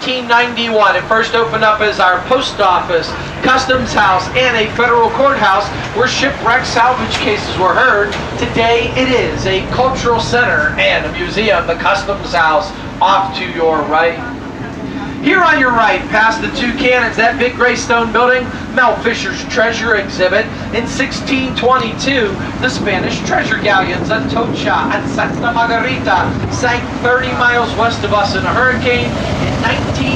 1891. It first opened up as our post office, customs house, and a federal courthouse where shipwreck salvage cases were heard. Today it is a cultural center and a museum, the customs house off to your right. Here on your right, past the two cannons, that big gray stone building, Mel Fisher's treasure exhibit. In 1622, the Spanish treasure galleons Atocha and Santa Margarita sank 30 miles west of us in a hurricane. In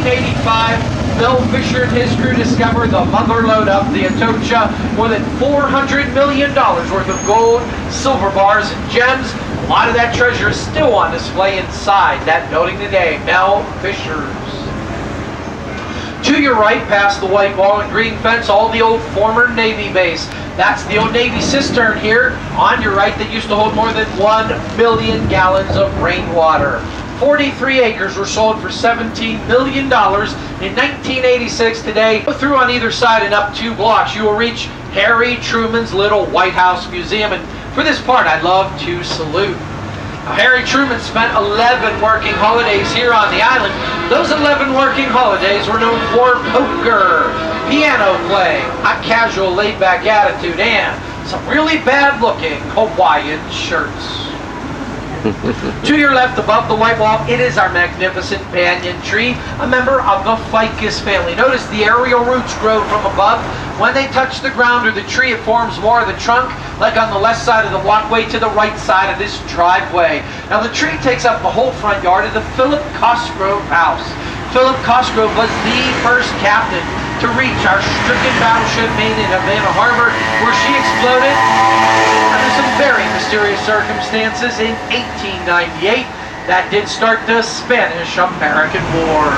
1985, Mel Fisher and his crew discovered the mother lode of the Atocha, more than $400 million worth of gold, silver bars, and gems. A lot of that treasure is still on display inside that building today, Mel Fisher's. To your right, past the white wall and green fence, all the old former Navy base. That's the old Navy cistern here on your right that used to hold more than 1 million gallons of rainwater. 43 acres were sold for $17 million in 1986. Today, go through on either side and up 2 blocks, you will reach Harry Truman's little White House Museum. And for this part, I'd love to salute. Harry Truman spent 11 working holidays here on the island. Those 11 working holidays were known for poker, piano playing, a casual laid-back attitude, and some really bad-looking Hawaiian shirts. To your left, above the white wall, it is our magnificent banyan tree, a member of the ficus family. Notice the aerial roots grow from above. When they touch the ground or the tree, it forms more of the trunk, like on the left side of the walkway to the right side of this driveway. Now, the tree takes up the whole front yard of the Philip Cosgrove house. Philip Cosgrove was the first captain to reach our stricken battleship Maine in Havana Harbor, where she exploded under some very mysterious circumstances in 1898. That did start the Spanish-American War.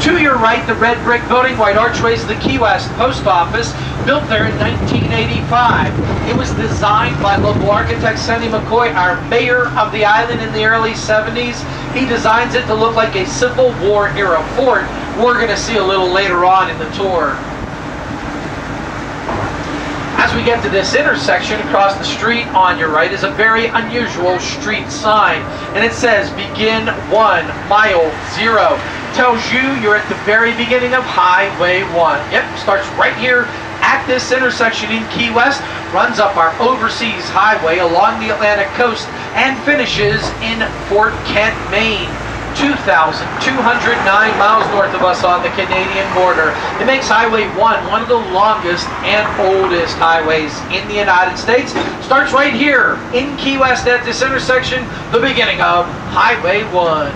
To your right, the red brick building, white archways, the Key West Post Office, built there in 1985. It was designed by local architect Sonny McCoy, our mayor of the island in the early 70s. He designs it to look like a Civil War era fort. We're going to see a little later on in the tour. As we get to this intersection, across the street on your right is a very unusual street sign, and it says begin 1 mile 0. Tells you you're at the very beginning of Highway 1. Yep, starts right here at this intersection in Key West, runs up our overseas highway along the Atlantic coast, and finishes in Fort Kent, Maine. 2,209 miles north of us on the Canadian border. It makes Highway 1 one of the longest and oldest highways in the United States. Starts right here in Key West at this intersection, the beginning of Highway 1.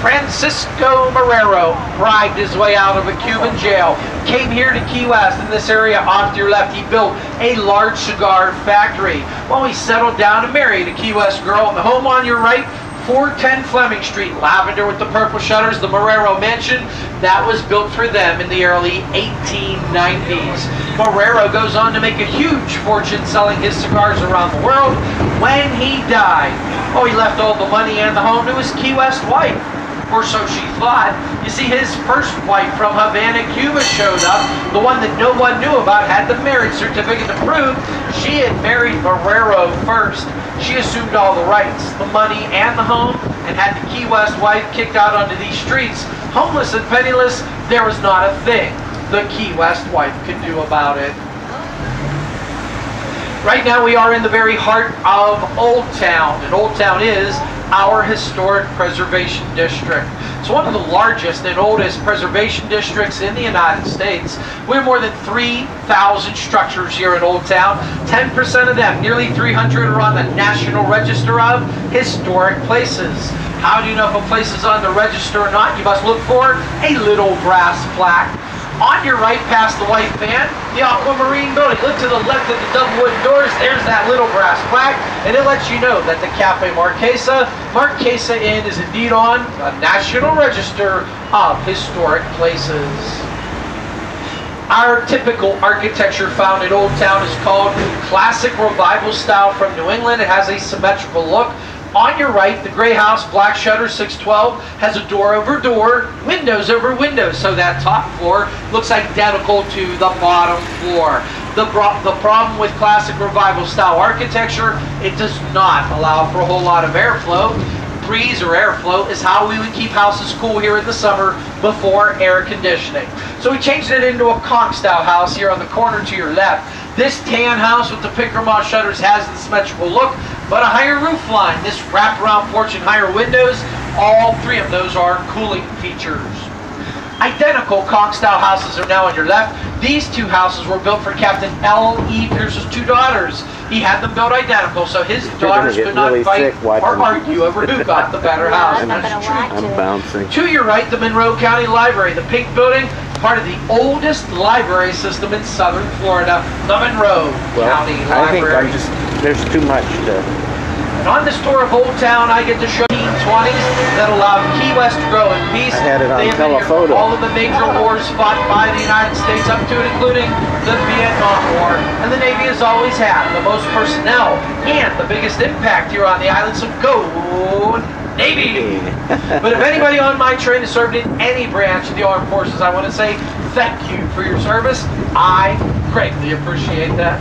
Francisco Marrero bribed his way out of a Cuban jail, came here to Key West. In this area off to your left, he built a large cigar factory. Well, he settled down and married a Key West girl. And the home on your right, 410 Fleming Street, lavender with the purple shutters, the Marrero Mansion, that was built for them in the early 1890s. Marrero goes on to make a huge fortune selling his cigars around the world. When he died, oh, he left all the money and the home to his Key West wife. Or so she thought. You see, his first wife from Havana, Cuba showed up. The one that no one knew about had the marriage certificate to prove she had married Marrero first. She assumed all the rights, the money and the home, and had the Key West wife kicked out onto these streets. Homeless and penniless, there was not a thing the Key West wife could do about it. Right now we are in the very heart of Old Town, and Old Town is our historic preservation district. It's one of the largest and oldest preservation districts in the United States. We have more than 3,000 structures here in Old Town. 10% of them, nearly 300, are on the National Register of Historic Places. How do you know if a place is on the register or not? You must look for a little brass plaque. On your right, past the white van, the Aquamarine building. Look to the left at the double wooden doors. There's that little brass plaque, and it lets you know that the Cafe Marquesa Inn is indeed on the National Register of Historic Places. Our typical architecture found in Old Town is called Classic Revival Style from New England. It has a symmetrical look. On your right, the gray house, black shutter, 612, has a door over door, windows over windows, so that top floor looks identical to the bottom floor. The problem with classic revival style architecture, it does not allow for a whole lot of airflow. breeze or airflow is how we would keep houses cool here in the summer before air conditioning. So we changed it into a conch-style house here on the corner to your left. This tan house with the Pinkermont shutters has the symmetrical look, but a higher roof line. This wraparound porch and higher windows, all three of those are cooling features. Identical conch-style houses are now on your left. These two houses were built for Captain L.E. Pierce's two daughters. He had them built identical, so his daughters could not fight or argue over who got the better house. And that's true. I'm bouncing. To your right, the Monroe County Library, the pink building, part of the oldest library system in southern Florida, the Monroe County Library. I think there's too much to... And on this tour of Old Town, I get to show you 1920s that allowed Key West to grow in peace. I had it on they telephoto. All of the major wars fought by the United States up to and including the Vietnam War. And the Navy has always had the most personnel and the biggest impact here on the islands of Go Navy. But if anybody on my train has served in any branch of the armed forces, I want to say thank you for your service. I greatly appreciate that.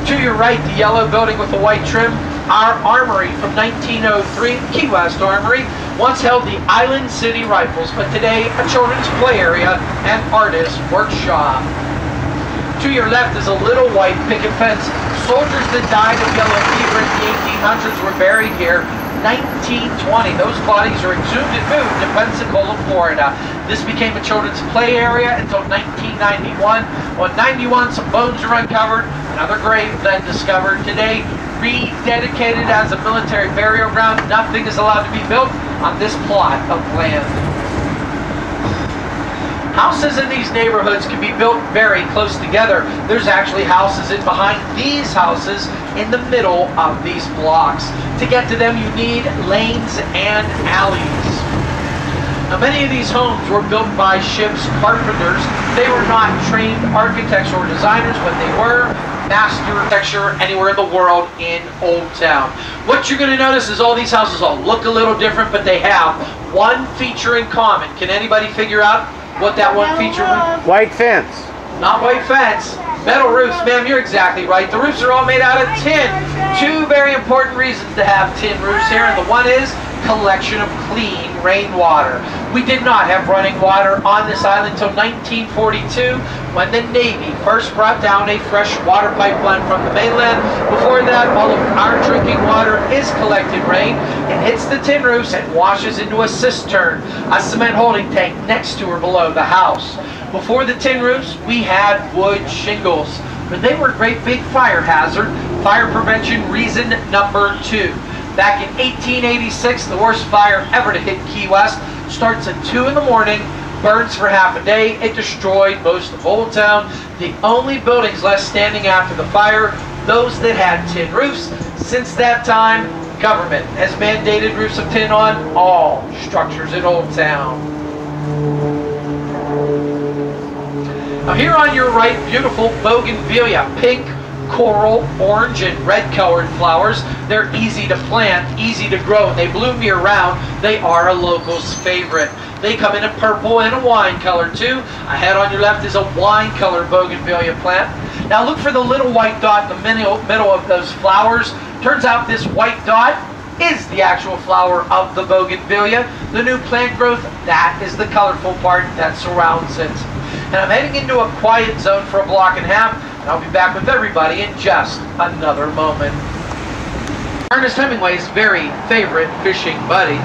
To your right, the yellow building with the white trim, our armory from 1903, Key West Armory, once held the Island City Rifles, but today a children's play area and artist workshop. To your left is a little white picket fence. Soldiers that died of yellow fever in the 1800s were buried here. 1920, those bodies are exhumed and moved to Pensacola, Florida. This became a children's play area until 1991. On 91, some bones were uncovered, another grave then discovered. Today, rededicated as a military burial ground, nothing is allowed to be built on this plot of land. Houses in these neighborhoods can be built very close together. There's actually houses in behind these houses in the middle of these blocks. To get to them, you need lanes and alleys. Now, many of these homes were built by ship's carpenters. They were not trained architects or designers, but they were master architecture anywhere in the world in Old Town. What you're going to notice is all these houses all look a little different, but they have one feature in common. Can anybody figure out what that one feature was? White fence. Not white fence. Metal roofs, ma'am, you're exactly right. The roofs are all made out of tin. Two very important reasons to have tin roofs here, and the one is collection of clean rainwater. We did not have running water on this island until 1942 when the Navy first brought down a fresh water pipeline from the mainland. Before that, all of our drinking water is collected rain. It hits the tin roofs and washes into a cistern, a cement holding tank next to or below the house. Before the tin roofs, we had wood shingles, but they were a great big fire hazard. Fire prevention reason number 2. Back in 1886, the worst fire ever to hit Key West starts at 2 in the morning, burns for half a day. It destroyed most of Old Town. The only buildings left standing after the fire, those that had tin roofs. Since that time, government has mandated roofs of tin on all structures in Old Town. Now here on your right, beautiful bougainvillea, pink, coral, orange, and red colored flowers. They're easy to plant, easy to grow, and they bloom year round. They are a local's favorite. They come in a purple and a wine color too. Ahead on your left is a wine colored bougainvillea plant. Now look for the little white dot in the middle of those flowers. Turns out this white dot is the actual flower of the bougainvillea. The new plant growth, that is the colorful part that surrounds it. And I'm heading into a quiet zone for a block and a half, and I'll be back with everybody in just another moment. Ernest Hemingway's very favorite fishing buddy.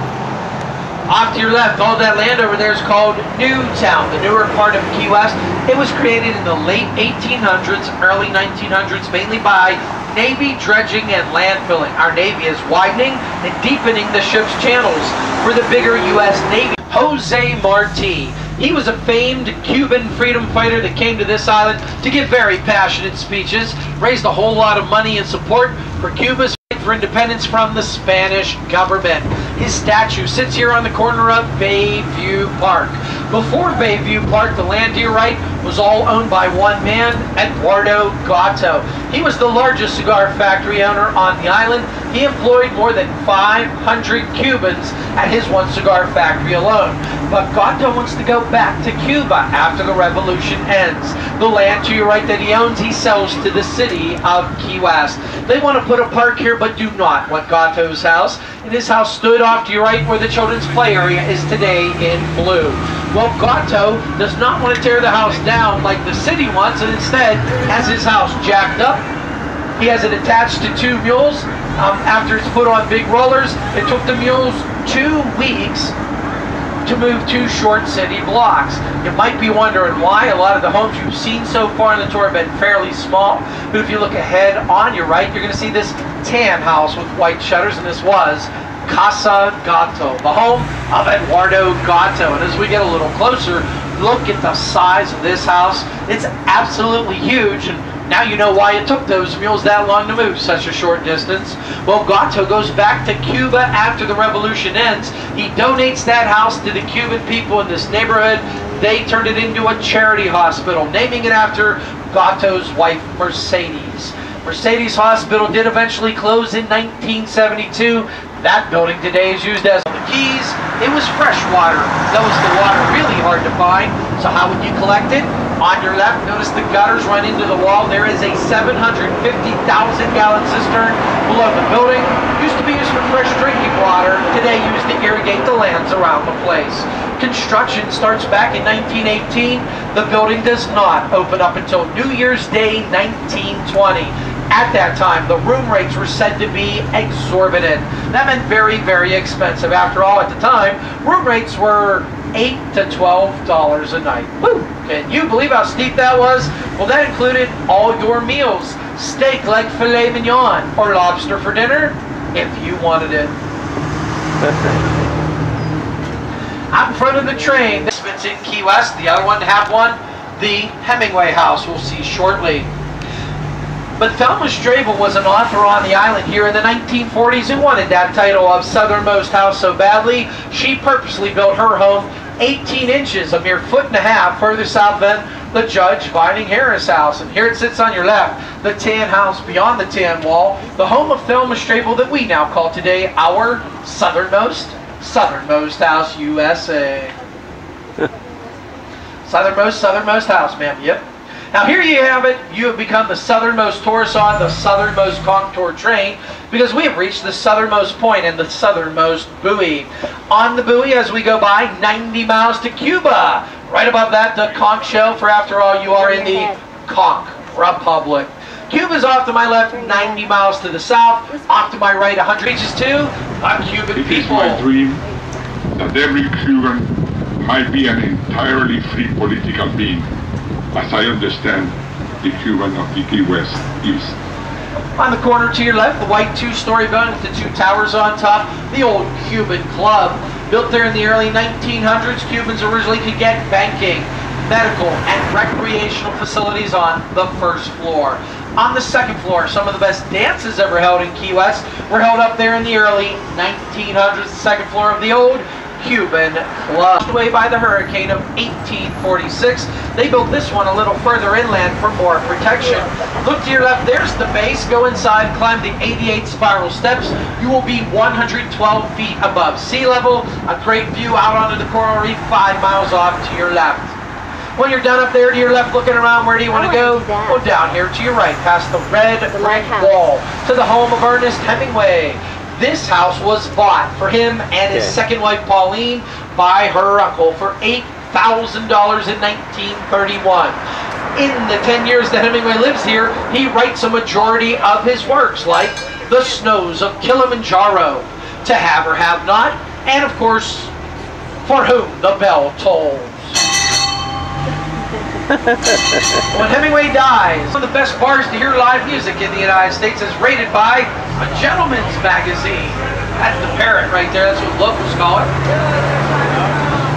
Off to your left, all that land over there is called Newtown, the newer part of Key West. It was created in the late 1800s, early 1900s, mainly by Navy dredging and landfilling. Our Navy is widening and deepening the ship's channels for the bigger U.S. Navy. Jose Marti. He was a famed Cuban freedom fighter that came to this island to give very passionate speeches, raised a whole lot of money and support for Cuba's fight for independence from the Spanish government. His statue sits here on the corner of Bayview Park. Before Bayview Park, the land to your right was all owned by one man, Eduardo Gatto. He was the largest cigar factory owner on the island. He employed more than 500 Cubans at his one cigar factory alone. But Gatto wants to go back to Cuba after the revolution ends. The land to your right that he owns, he sells to the city of Key West. They want to put a park here, but do not want Gatto's house. And his house stood off to your right where the children's play area is today in blue. Well, Gatto does not want to tear the house down like the city wants, and instead has his house jacked up. He has it attached to 2 mules. After it's put on big rollers, it took the mules 2 weeks to move 2 short city blocks. You might be wondering why. A lot of the homes you've seen so far in the tour have been fairly small, but if you look ahead on your right, you're going to see this tan house with white shutters, and this was Casa Gatto, the home of Eduardo Gatto. And as we get a little closer, look at the size of this house. It's absolutely huge, and now you know why it took those mules that long to move such a short distance. Well, Gatto goes back to Cuba after the revolution ends. He donates that house to the Cuban people in this neighborhood. They turned it into a charity hospital, naming it after Gatto's wife, Mercedes. Mercedes Hospital did eventually close in 1972. That building today is used as the Keys. It was fresh water. That was the water really hard to find. So how would you collect it? On your left, notice the gutters run into the wall. There is a 750,000-gallon cistern below the building. Used to be used for fresh drinking water. Today used to irrigate the lands around the place. Construction starts back in 1918. The building does not open up until New Year's Day 1920. At that time, the room rates were said to be exorbitant. That meant very, very expensive. After all, at the time, room rates were $8 to $12 a night. Woo! Can you believe how steep that was? Well, that included all your meals. Steak like filet mignon or lobster for dinner, if you wanted it. Out in front of the train, this one's in Key West, the other one to have one, the Hemingway House, we'll see shortly. But Thelma Strable was an author on the island here in the 1940s who wanted that title of Southernmost House so badly, she purposely built her home 18 inches, a mere 1.5 feet further south than the Judge Vining Harris house. And here it sits on your left, the tan house beyond the tan wall, the home of Thelma Strable that we now call today our southernmost house, USA. southernmost house, ma'am, yep. Now here you have it, you have become the southernmost tourist on the southernmost contour train because we have reached the southernmost point and the southernmost buoy. On the buoy as we go by, 90 miles to Cuba. Right above that, the conch shell, for after all, you are in the Conch Republic. Cuba's off to my left, 90 miles to the south. Off to my right, 100 reaches to the Cuban people. It is my dream that every Cuban might be an entirely free political being, as I understand the Cuban of the Key West is. On the corner to your left, the white 2-story building with the 2 towers on top, the old Cuban Club. Built there in the early 1900s, Cubans originally could get banking, medical, and recreational facilities on the first floor. On the second floor, some of the best dances ever held in Key West were held up there in the early 1900s, the second floor of the old Cuban Club. Away by the hurricane of 1846, they built this one a little further inland for more protection. Look to your left, there's the base. Go inside, climb the 88 spiral steps. You will be 112 feet above sea level. A great view out onto the coral reef 5 miles off to your left. When you're done up there to your left looking around, where do you want to go? Go down here to your right, past the red brick wall, to the home of Ernest Hemingway. This house was bought for him and his second wife, Pauline, by her uncle for $8,000 in 1931. In the 10 years that Hemingway lives here, he writes a majority of his works, like The Snows of Kilimanjaro, To Have or Have Not, and of course, For Whom the Bell Tolls. When Hemingway dies, one of the best bars to hear live music in the United States is rated by a gentleman's magazine. That's the Parrot right there, that's what locals call it.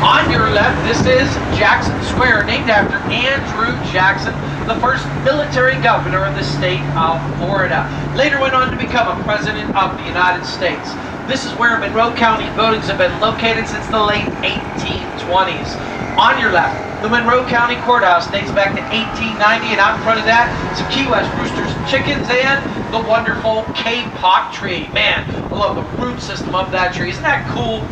On your left, this is Jackson Square, named after Andrew Jackson, the first military governor of the state of Florida. Later went on to become a president of the United States. This is where Monroe County buildings have been located since the late 1820s. 1920s. On your left, the Monroe County Courthouse dates back to 1890, and out in front of that, some Key West roosters, chickens, and the wonderful K-pop tree. Man, I love the root system of that tree. Isn't that cool?